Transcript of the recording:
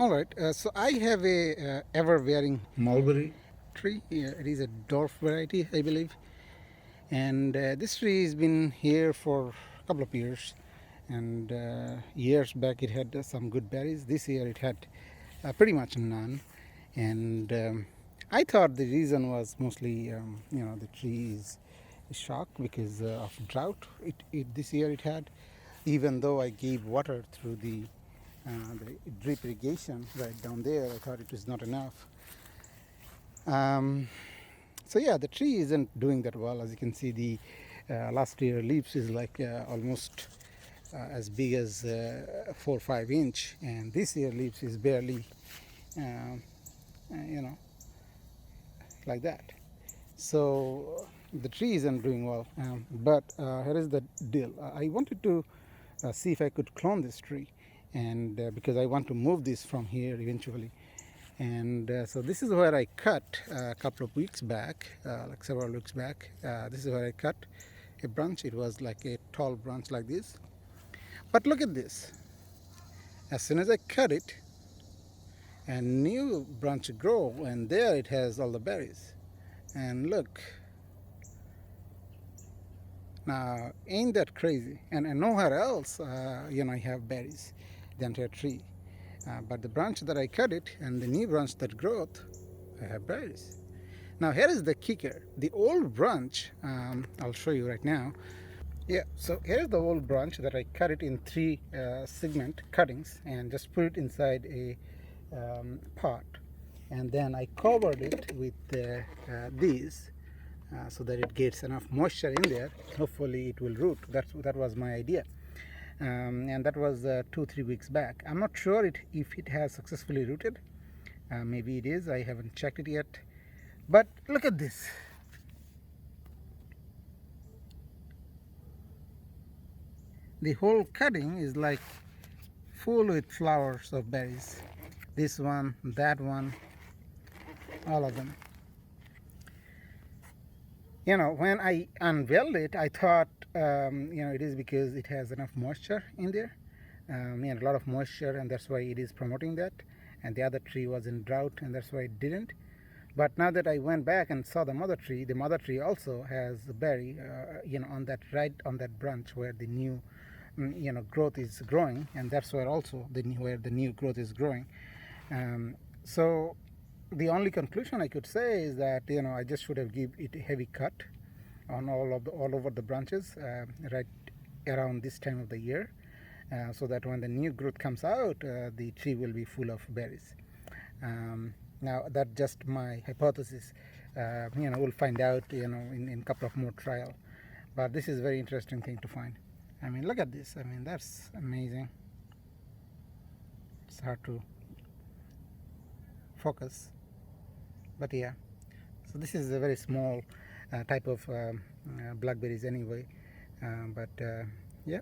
All right, so I have a ever-bearing mulberry tree. It is a dwarf variety, I believe, and this tree has been here for a couple of years. And years back, it had some good berries. This year, it had pretty much none. And I thought the reason was mostly, the tree is shocked because of drought. This year it had, even though I gave water through the drip irrigation right down there. I thought it was not enough. Um, so yeah, the tree isn't doing that well. As you can see, the last year leaves is like almost as big as 4 or 5 inch, and this year leaves is barely, uh, you know, like that. So the tree isn't doing well. But here is the deal. I wanted to see if I could clone this tree, and because I want to move this from here eventually. And so this is where I cut a couple of weeks back, like several weeks back. This is where I cut a branch. It was like a tall branch like this. But look at this. As soon as I cut it, a new branch grow, and there it has all the berries. And look, now ain't that crazy? And nowhere else, I have berries, the entire tree. But the branch that I cut it and the new branch that growth, I have berries. Now here is the kicker. The old branch, I'll show you right now. Yeah, so here's the old branch that I cut it in 3 segment cuttings and just put it inside a pot. And then I covered it with these so that it gets enough moisture in there. Hopefully it will root. That was my idea. And that was 2-3 weeks back. I'm not sure if it has successfully rooted. Maybe it is. I haven't checked it yet. But look at this. The whole cutting is like full with flowers of berries. This one, that one, all of them. When I unveiled it, I thought, it is because it has enough moisture in there, a lot of moisture, and that's why it is promoting that. And the other tree was in drought, and that's why it didn't. But now that I went back and saw the mother tree also has a berry, on that branch where the new, growth is growing, and that's where also where the new growth is growing. So the only conclusion I could say is that I just should have give it a heavy cut on all over the branches right around this time of the year, so that when the new growth comes out, the tree will be full of berries. Now that's just my hypothesis. We'll find out in a couple of more trial. But this is a very interesting thing to find. I mean, look at this. I mean, that's amazing. It's hard to focus, but yeah. So this is a very small type of blackberries anyway. But yeah.